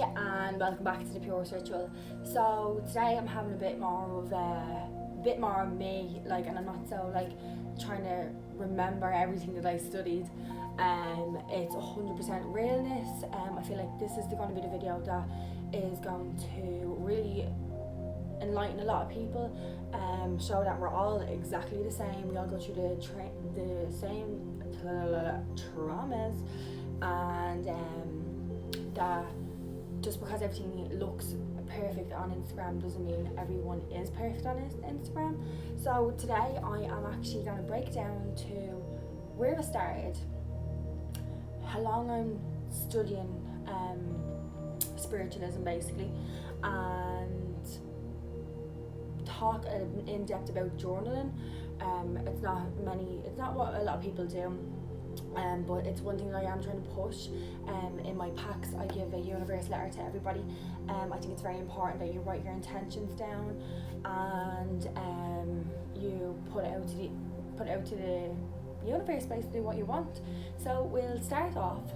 and welcome back to the Pure Ritual. So today I'm having a bit more of me, like, and I'm not so like trying to remember everything that I studied. It's 100% realness. I feel like this is going to be the video that is going to really enlighten a lot of people. Show that we're all exactly the same. We all go through the same traumas, and that just because everything looks perfect on Instagram doesn't mean everyone is perfect on Instagram. So today I am actually going to break down to where I started, how long I'm studying spiritualism basically, and talk in depth about journaling. It's not what a lot of people do. But it's one thing that I am trying to push. In my packs I give a universe letter to everybody. I think it's very important that you write your intentions down, and you put it out to the universe basically what you want. So we'll start off.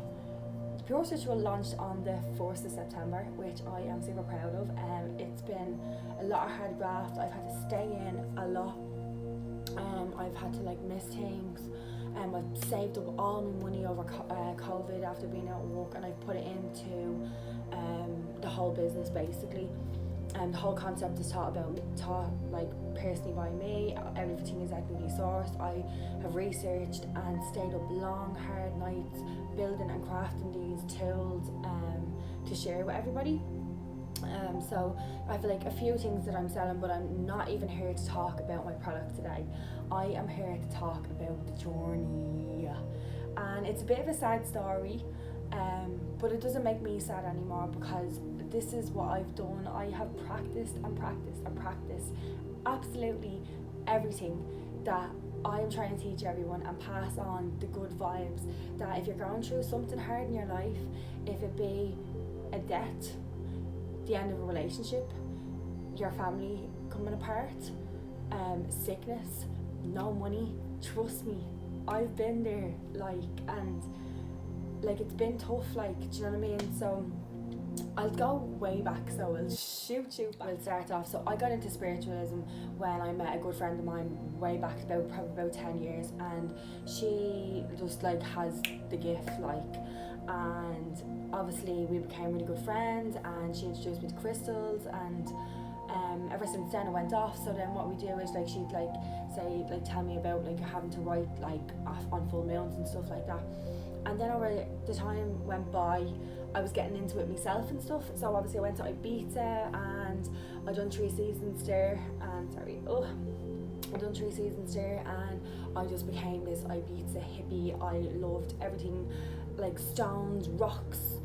The Pure Ritual launched on the 1st of September, which I am super proud of. It's been a lot of hard graft. I've had to stay in a lot. I've had to miss things. I've saved up all my money over COVID after being out of work, and I've put it into the whole business basically. The whole concept is taught personally by me. Everything is ethically sourced. I have researched and stayed up long, hard nights building and crafting these tools to share with everybody. So I have a few things that I'm selling, but I'm not even here to talk about my product today. I am here to talk about the journey, and it's a bit of a sad story, but it doesn't make me sad anymore, because this is what I've done. I have practiced absolutely everything that I am trying to teach everyone and pass on the good vibes. That if you're going through something hard in your life, if it be a death, the end of a relationship, your family coming apart, sickness, no money, trust me, I've been there, and it's been tough, do you know what I mean? So I'll go way back, so we'll shoot back. We'll start off. So I got into spiritualism when I met a good friend of mine way back probably about 10 years, and she just has the gift, and obviously we became really good friends, and she introduced me to crystals, and ever since then it went off. So then what we do is she'd say tell me about having to write on full moons and stuff like that. And then over the time went by, I was getting into it myself and stuff. So obviously I went to Ibiza, and I done 3 seasons there, and I just became this Ibiza hippie. I loved everything, stones, rocks.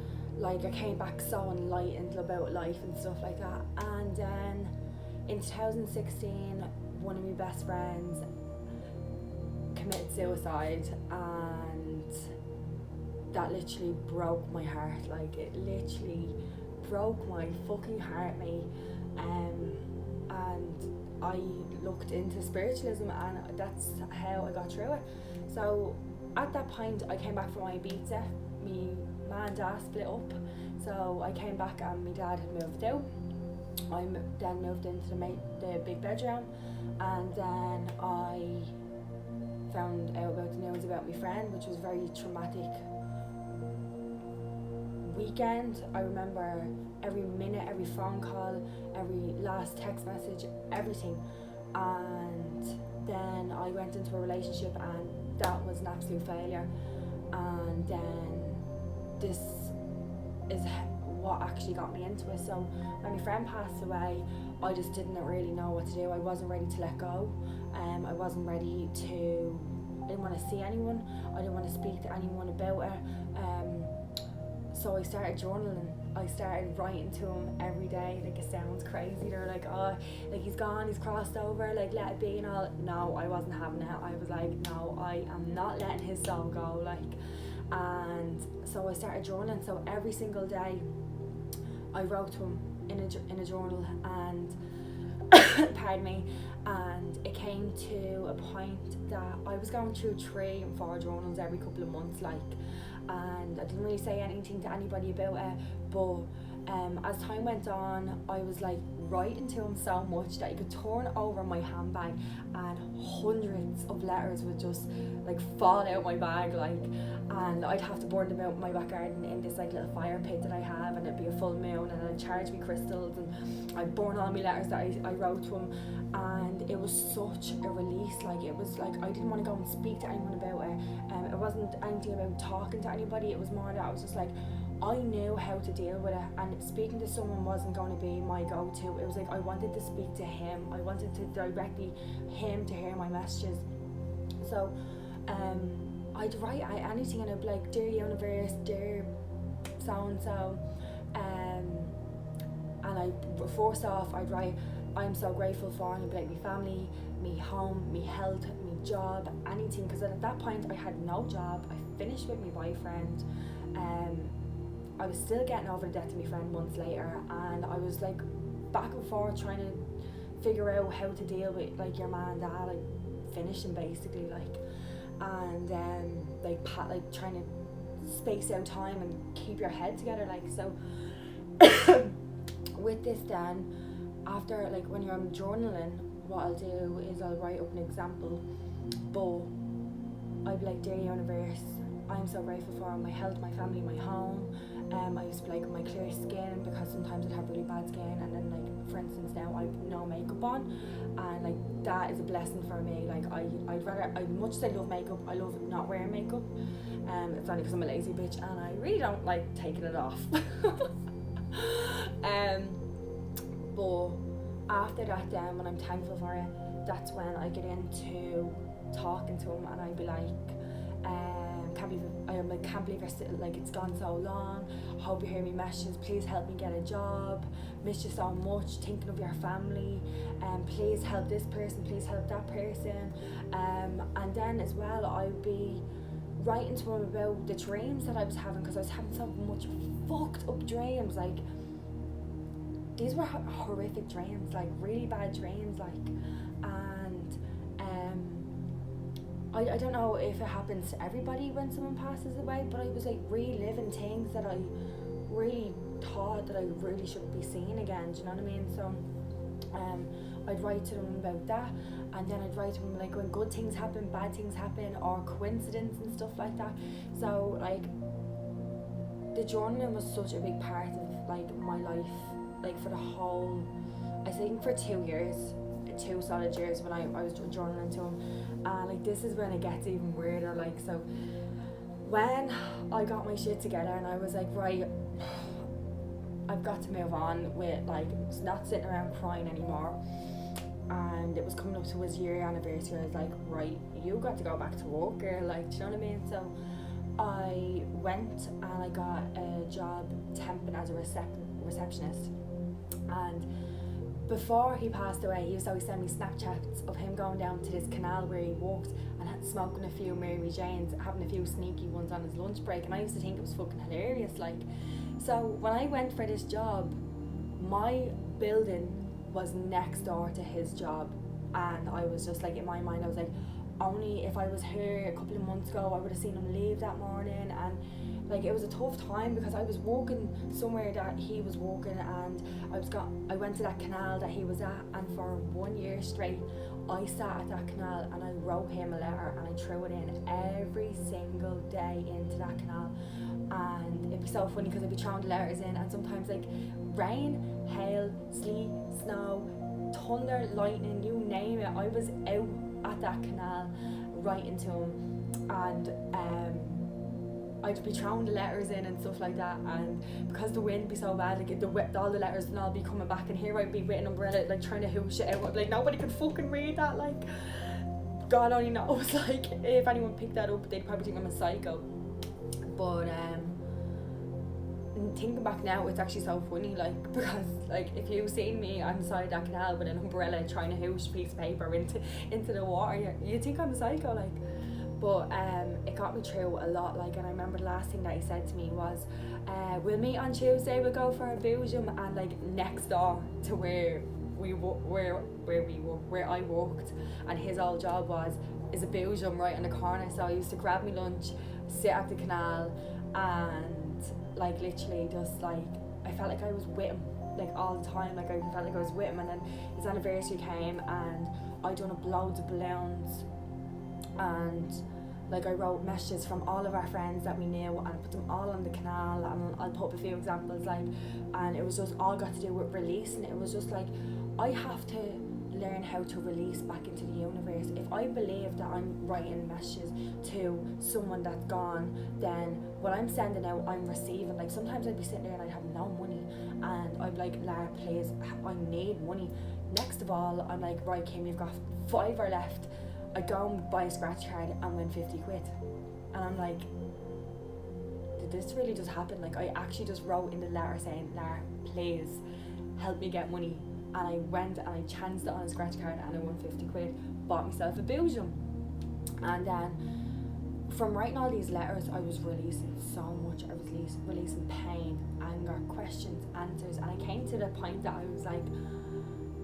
I came back so enlightened about life and stuff like that. And then in 2016, one of my best friends committed suicide, and that literally broke my heart. It literally broke my fucking heart, mate. And I looked into spiritualism, and that's how I got through it. So at that point, I came back from Ibiza. Me ma and dad split up, so I came back, and my dad had moved out. I then moved into the big bedroom, and then I found out about the news about my friend, which was a very traumatic weekend. I remember every minute, every phone call, every last text message, everything. And then I went into a relationship, and that was an absolute failure. And then this is what actually got me into it. So when my friend passed away, I just didn't really know what to do. I wasn't ready to let go. I wasn't ready to, I didn't want to see anyone. I didn't want to speak to anyone about it. So I started journaling. I started writing to him every day. It sounds crazy. They're oh, he's gone, he's crossed over, let it be and all. No, I wasn't having it. I was no, I am not letting his soul go. And so I started journaling. So every single day I wrote to him in a journal, and pardon me, and it came to a point that I was going through 3 and 4 journals every couple of months, and I didn't really say anything to anybody about it, but As time went on, I was like writing to him so much that he could turn over my handbag and hundreds of letters would just like fall out my bag, like, and I'd have to burn them out in my back garden in this like little fire pit that I have, and it'd be a full moon, and I'd charge me crystals, and I'd burn all my letters that I wrote to him, and it was such a release. Like, it was like I didn't want to go and speak to anyone about it. It wasn't anything about talking to anybody. It was more that I was just like, I knew how to deal with it, and speaking to someone wasn't going to be my go-to. It was like I wanted to speak to him. I wanted to directly him to hear my messages. So I'd write anything, and I'd be like, dear universe, dear so-and-so, and I first off I'd write, I'm so grateful for, and I'd be like, me family, me home, me health, me job, anything, because at that point I had no job. I finished with my boyfriend. I was still getting over the death of my friend months later, and I was like back and forth trying to figure out how to deal with like your man and dad like finishing basically, like, and like trying to space out time and keep your head together, like. So with this then, after like when you're journaling, what I'll do is I'll write up an example, but I'd be like, dear universe, I'm so grateful for my health, my family, my home. I used to be like my clear skin, because sometimes I'd have really bad skin, and then like for instance now I've no makeup on, and like that is a blessing for me. Like I'd much as I love makeup, I love not wearing makeup. It's only because I'm a lazy bitch and I really don't like taking it off. But after that then, when I'm thankful for it, that's when I get into talking to him, and I'd be like, can't believe it's gone so long. Hope you hear me messages. Please help me get a job. Miss you so much. Thinking of your family. Please help this person. Please help that person. And then as well, I'd be writing to him about the dreams that I was having, because I was having so much fucked up dreams. Like, these were horrific dreams, like really bad dreams, like, and I don't know if it happens to everybody when someone passes away, but I was like reliving things that I really thought that I really shouldn't be seeing again, do you know what I mean? So I'd write to them about that, and then I'd write to them like when good things happen, bad things happen, or coincidence and stuff like that. So like the journaling was such a big part of like my life, like for the whole, I think for 2 years, 2 solid years when I was journaling to him. And like this is when it gets even weirder. Like, so when I got my shit together and I was like, right, I've got to move on with like not sitting around crying anymore, and it was coming up to his year anniversary, I was like, right, you got to go back to work, girl, like, do you know what I mean? So I went and I got a job temping as a receptionist. And before he passed away, he used to always send me Snapchats of him going down to this canal where he walked and smoking a few Mary Janes, having a few sneaky ones on his lunch break, and I used to think it was fucking hilarious, like. So when I went for this job, my building was next door to his job, and I was just like, in my mind I was like, only if I was here a couple of months ago I would have seen him leave that morning. And like it was a tough time because I was walking somewhere that he was walking, and I went to that canal that he was at, and for 1 year straight I sat at that canal and I wrote him a letter and I threw it in every single day into that canal. And it'd be so funny because I'd be throwing the letters in, and sometimes like rain, hail, sleet, snow, thunder, lightning, you name it, I was out at that canal writing to him, and I'd be throwing the letters in and stuff like that, and because the wind be so bad, like all the letters would all be coming back, and here I'd be with an umbrella like trying to hoosh it out. I'd be like, nobody could fucking read that, like God only knows, like if anyone picked that up they'd probably think I'm a psycho. But thinking back now, it's actually so funny, like, because like if you seen me on the side of that canal with an umbrella trying to hoosh a piece of paper into the water, you'd think I'm a psycho, like. But it got me through a lot, like, and I remember the last thing that he said to me was, we'll meet on Tuesday, we'll go for a boojum, and like next door to where I worked and his old job is a boojum right in the corner. So I used to grab my lunch, sit at the canal, and like literally just like I felt like I was with him like all the time, like I felt like I was with him. And then his anniversary came and I done up loads of balloons, and like I wrote messages from all of our friends that we knew and put them all on the canal, and I'll put up a few examples, like, and it was just all got to do with release. And it was just like, I have to learn how to release back into the universe. If I believe that I'm writing messages to someone that's gone, then what I'm sending out, I'm receiving. Like sometimes I'd be sitting there and I'd have no money, and I'd be like, Lara, please, I need money. Next of all, I'm like, right, Kim, you've got £5 left. I go and buy a scratch card and win 50 quid. And I'm like, did this really just happen? Like, I actually just wrote in the letter saying, Lara, please help me get money. And I went and I chanced it on a scratch card and I won 50 quid, bought myself a Belgium. And then from writing all these letters, I was releasing so much. I was releasing pain, anger, questions, answers. And I came to the point that I was like,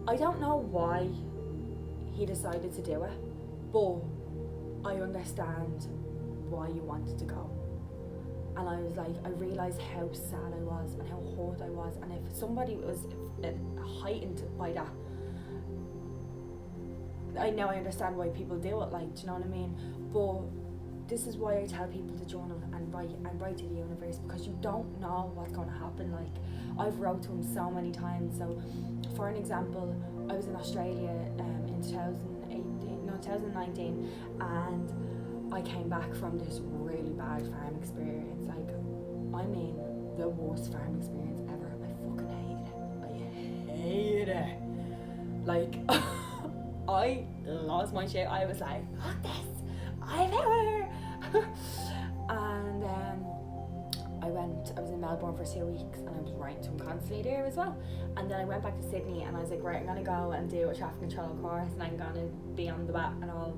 I don't know why he decided to do it, but I understand why you wanted to go. And I was like, I realised how sad I was and how hurt I was. And if somebody was heightened by that, I know I understand why people do it, like, do you know what I mean? But this is why I tell people to journal and write to the universe, because you don't know what's going to happen. Like, I've wrote to him so many times. So for an example, I was in Australia in 2019, and I came back from this really bad farm experience. Like, I mean, the worst farm experience ever. I fucking hated it. I hated it. Like, I lost my shit. I was like, fuck this, I'm here. And I was in Melbourne for 2 weeks, and I was writing to him constantly there as well. And then I went back to Sydney, and I was like, right, I'm gonna go and do a traffic control course, and I'm gonna be on the bat and all.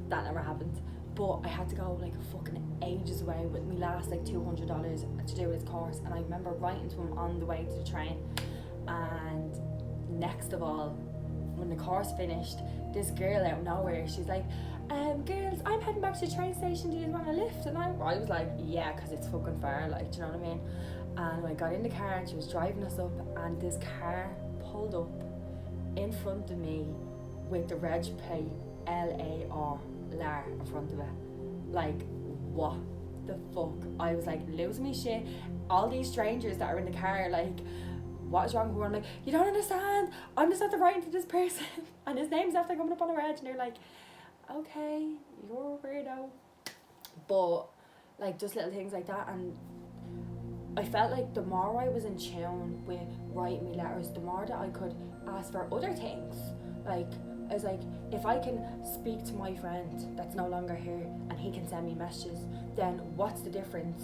That never happened. But I had to go like fucking ages away with me last like $200 to do his course. And I remember writing to him on the way to the train. And next of all, when the course finished, this girl out of nowhere, she's like, girls, I'm heading back to the train station, do you want a lift? And I was like, yeah, because it's fucking far, like, do you know what I mean? And I got in the car and she was driving us up, and this car pulled up in front of me with the reg plate LAR in front of it. Like, what the fuck? I was like losing my shit. All these strangers that are in the car, like, what is wrong with her? I'm like, you don't understand, I'm just after writing to this person and his name's after coming up on a reg. And they're like, okay, you're a weirdo. But like, just little things like that. And I felt like the more I was in tune with writing me letters, the more that I could ask for other things. Like, I was like, if I can speak to my friend that's no longer here and he can send me messages, then what's the difference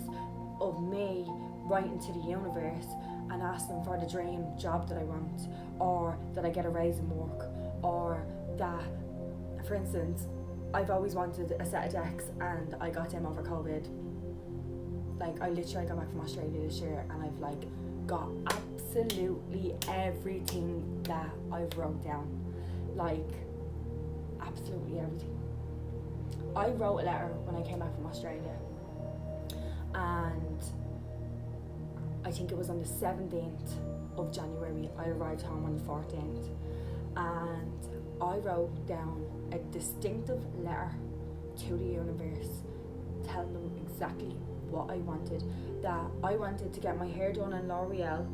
of me writing to the universe and asking for the dream job that I want, or that I get a raise in work, or that, for instance, I've always wanted a set of decks and I got them over COVID. Like, I literally got back from Australia this year and I've like got absolutely everything that I've wrote down. Like, absolutely everything. I wrote a letter when I came back from Australia, and I think it was on the 17th of January. I arrived home on the 14th, and I wrote down a distinctive letter to the universe telling them exactly what I wanted. That I wanted to get my hair done in L'Oreal,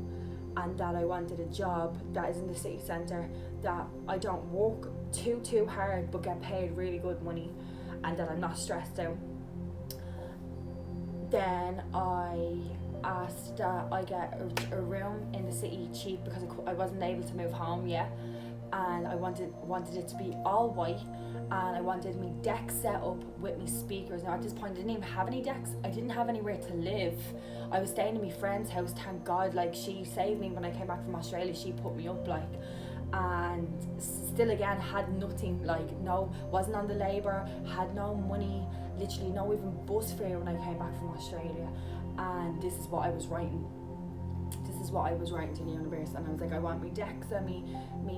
and that I wanted a job that is in the city centre, that I don't work too hard but get paid really good money, and that I'm not stressed out. Then I asked that I get a room in the city cheap, because I wasn't able to move home yet, and I wanted it to be all white, and I wanted me deck set up with me speakers. Now at this point I didn't even have any decks, I didn't have anywhere to live. I was staying in my friend's house, thank God, like, she saved me when I came back from Australia, she put me up, like, and still again had nothing, like, no, wasn't on the labour, had no money, literally no even bus fare when I came back from Australia. And this is what I was writing to the universe, and I was like, I want me decks and me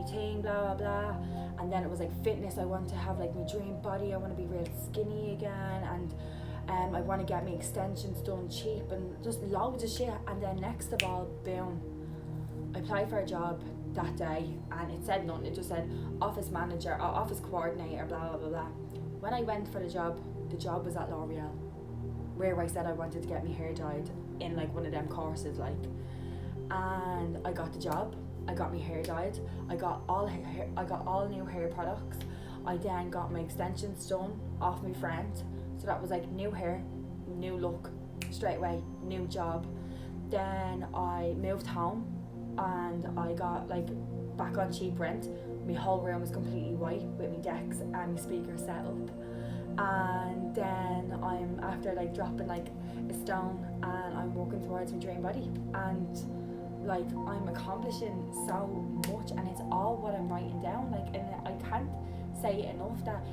team, blah blah blah. And then it was like fitness, I want to have like my dream body, I want to be real skinny again, and I want to get my extensions done cheap and just loads of shit. And then next of all, boom, I applied for a job that day and it said nothing. It just said office manager or office coordinator, blah blah blah blah. When I went for the job was at L'Oreal, where I said I wanted to get my hair dyed in like one of them courses, like. And I got the job. I got my hair dyed. I got all new hair products. I then got my extensions done off my friend. So that was like new hair, new look, straight away, new job. Then I moved home and I got like back on cheap rent. My whole room was completely white with my decks and my speakers set up. And then I'm after like dropping like a stone and I'm walking towards my dream body, and like I'm accomplishing so much, and it's all what I'm writing down. Like, and I can't say it enough that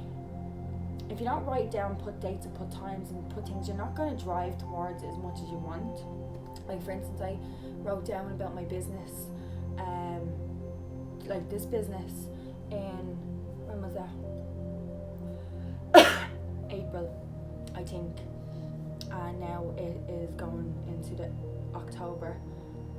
if you don't write down, put dates and put times and put things, you're not going to drive towards it as much as you want. Like for instance, I wrote down about my business, like this business in, when was that? April, I think, and now it is going into the October,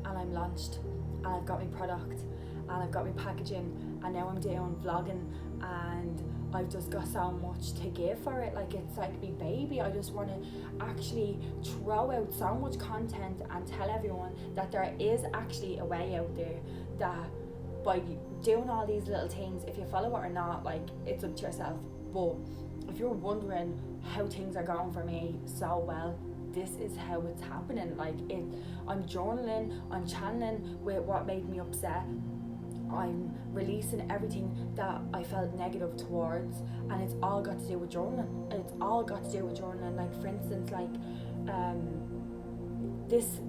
and I'm launched, and I've got my product, and I've got my packaging, and now I'm doing vlogging, and I've just got so much to give for it. Like, it's like my baby. I just want to actually throw out so much content and tell everyone that there is actually a way out there, that by doing all these little things, if you follow it or not, like, it's up to yourself. But if you're wondering how things are going for me so well, this is how it's happening. Like, I'm journaling, I'm channeling with what made me upset, I'm releasing everything that I felt negative towards, and it's all got to do with journaling. Like, for instance, like this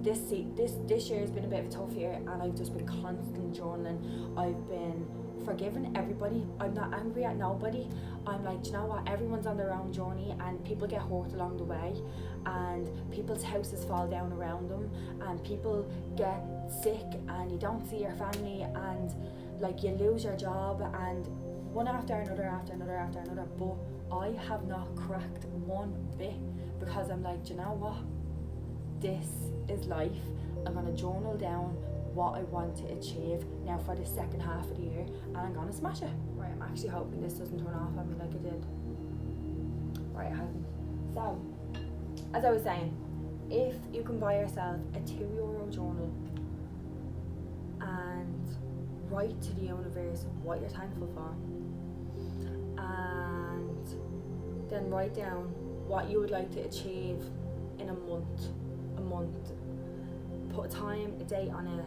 year has been a bit of a tough year, and I've just been constantly journaling. I've been forgiving everybody. I'm not angry at nobody. I'm like, do you know what, everyone's on their own journey, and people get hurt along the way, and people's houses fall down around them, and people get sick, and you don't see your family, and like you lose your job, and one after another. But I have not cracked one bit, because I'm like, do you know what, this is life. I'm gonna journal down what I want to achieve now for the second half of the year, and I'm gonna smash it. Right, I'm actually hoping this doesn't turn off on me like it did. Right, it hasn't. So, as I was saying, if you can buy yourself a €2 journal and write to the universe what you're thankful for, and then write down what you would like to achieve in a month, put a time, a date on it,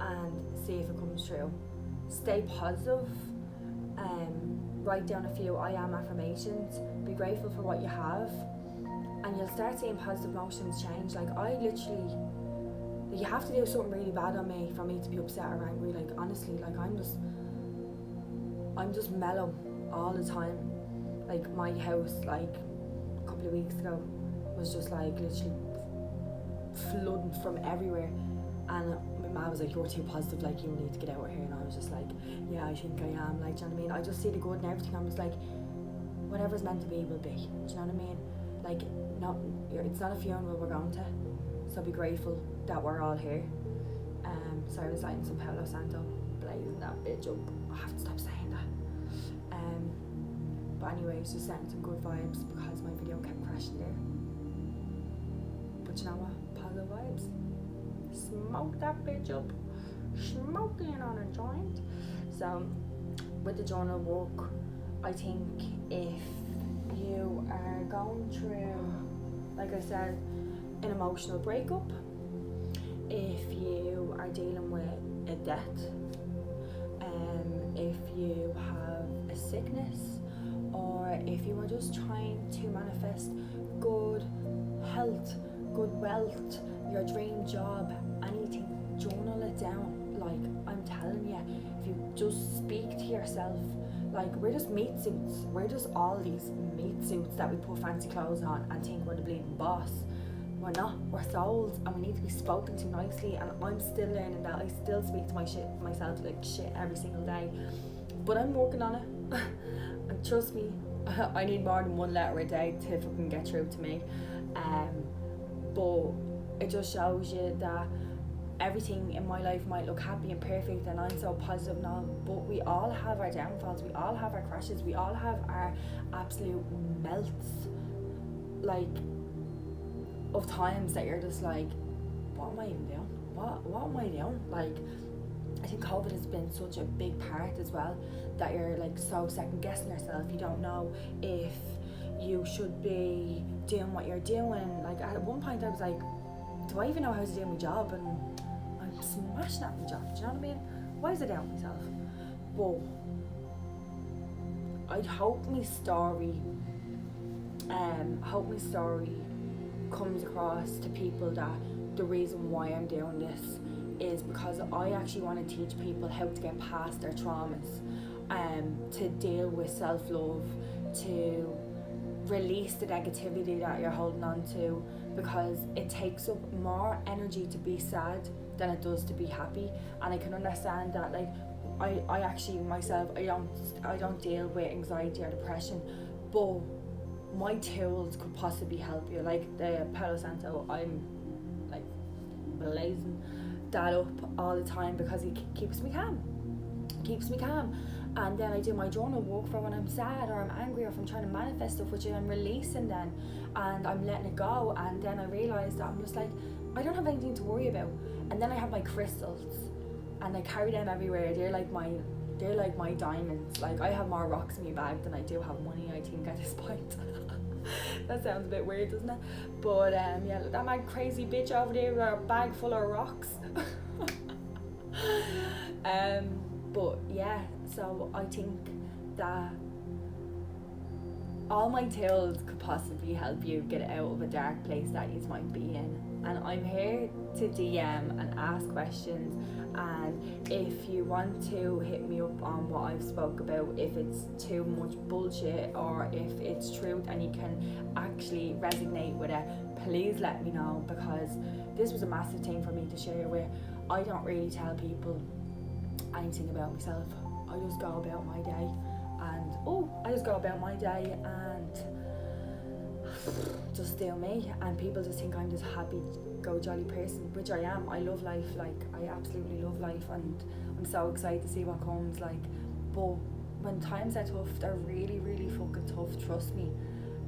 and see if it comes true. Stay positive. Write down a few I am affirmations. Be grateful for what you have, and you'll start seeing positive emotions change. Like, I literally, you have to do something really bad on me for me to be upset or angry. Like, honestly, like I'm just mellow all the time. Like, my house, like a couple of weeks ago, was just like literally flooding from everywhere, and my mum was like, you're too positive, like you need to get out of here. And I was just like, yeah, I think I am, like, do you know what I mean? I just see the good in everything. I'm just like, whatever's meant to be will be, do you know what I mean? Like, no, it's not a funeral we're going to, so be grateful that we're all here. So I was lighting some Palo Santo, blazing that bitch up. I have to stop saying that. But anyways, just setting some good vibes, because my video kept crashing there. But you know what? Positive vibes. Smoke that bitch up. Smoking on a joint. So, with the journal work, I think if you are going through, like I said, an emotional breakup, if you are dealing with a death, if you have a sickness, or if you are just trying to manifest good health, good wealth, your dream job, anything, journal it down. Like, I'm telling you, if you just speak to yourself, like, we're just meat suits. We're just all these meat suits that we put fancy clothes on and think we're the bleeding boss. We're not. We're souls, and we need to be spoken to nicely. And I'm still learning that. I still speak to myself like shit every single day, but I'm working on it. And trust me, I need more than one letter a day to fucking get through to me. but it just shows you that everything in my life might look happy and perfect and I'm so positive and all, but we all have our downfalls, we all have our crashes, we all have our absolute melts, like, of times that you're just like, what am I even doing? What am I doing? Like, I think COVID has been such a big part as well, that you're like so second guessing yourself. You don't know if you should be doing what you're doing. Like, at one point I was like, do I even know how to do my job? And I'm smashing at my job, do you know what I mean? Why is I doubting myself? But I'd hope my story comes across to people that the reason why I'm doing this is because I actually want to teach people how to get past their traumas, to deal with self-love, to release the negativity that you're holding on to, because it takes up more energy to be sad than it does to be happy. And I can understand that. Like, I actually myself, I don't deal with anxiety or depression, but my tools could possibly help you. Like the Palo Santo, I'm like blazing that up all the time because it keeps me calm. And then I do my journal work for when I'm sad or I'm angry or if I'm trying to manifest stuff, which I'm releasing then, and I'm letting it go. And then I realise that I'm just like, I don't have anything to worry about. And then I have my crystals and I carry them everywhere. They're like my diamonds. Like, I have more rocks in my bag than I do have money, I think, at this point. That sounds a bit weird, doesn't it? But yeah, that mad crazy bitch over there with a bag full of rocks. But yeah, so I think that all my tools could possibly help you get out of a dark place that you might be in. And I'm here to DM and ask questions, and if you want to hit me up on what I've spoke about, if it's too much bullshit or if it's truth and you can actually resonate with it, please let me know, because this was a massive thing for me to share with. I don't really tell people anything about myself. I just go about my day and just do me, and people just think I'm this happy go jolly person, which I am. I love life, like I absolutely love life, and I'm so excited to see what comes. Like, but when times are tough, they're really, really fucking tough, trust me,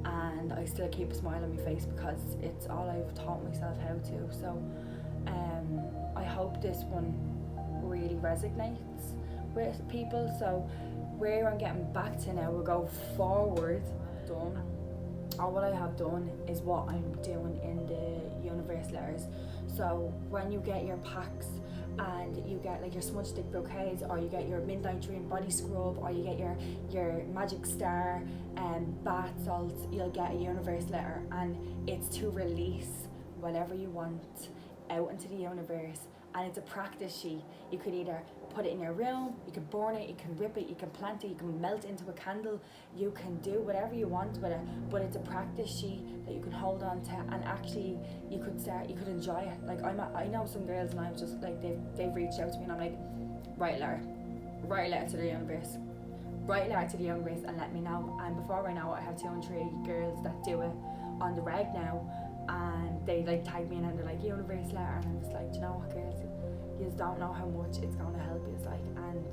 and I still keep a smile on my face because it's all I've taught myself how to. So I hope this one really resonates with people. So where I'm getting back to now, we'll go forward. Done. Or what I have done is what I'm doing in the universe letters. So when you get your packs and you get like your smudge stick bouquets, or you get your midnight dream body scrub, or you get your magic star bath salts, you'll get a universe letter, and it's to release whatever you want out into the universe. And it's a practice sheet. You could either put it in your room, you can burn it, you can rip it, you can plant it, you can melt into a candle, you can do whatever you want with it, but it's a practice sheet that you can hold on to, and actually you could enjoy it. Like, I know some girls, and I'm just like, they've reached out to me and I'm like, write a letter to the universe, and let me know. And before I know it, I have 2 and 3 girls that do it on the reg now, and they like tag me in and they're like, universe letter, and I'm just like, do you know what, girls, you just don't know how much it's going to help you. It's like, and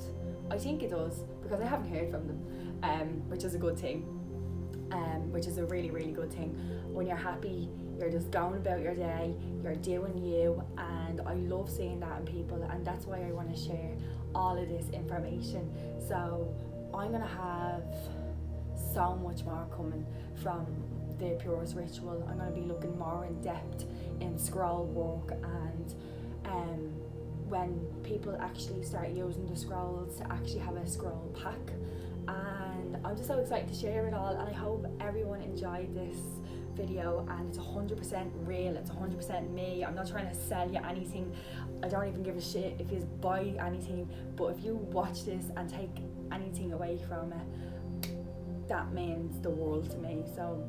I think it does, because I haven't heard from them, which is a good thing, which is a really, really good thing. When you're happy, you're just going about your day, you're doing you, and I love seeing that in people, and that's why I want to share all of this information. So I'm going to have so much more coming from the Purest Ritual. I'm going to be looking more in depth in scroll work, and when people actually start using the scrolls, to actually have a scroll pack. And I'm just so excited to share it all, and I hope everyone enjoyed this video. And it's 100% real, it's 100% me. I'm not trying to sell you anything. I don't even give a shit if you buy anything, but if you watch this and take anything away from it, that means the world to me. So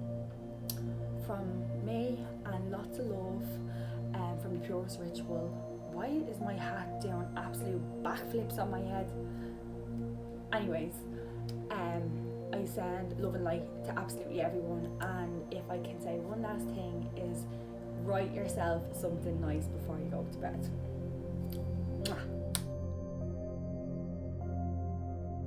from me, and lots of love, from the Purest Ritual. Why is my hat doing absolute backflips on my head? Anyways, I send love and light to absolutely everyone, and if I can say one last thing is write yourself something nice before you go to bed.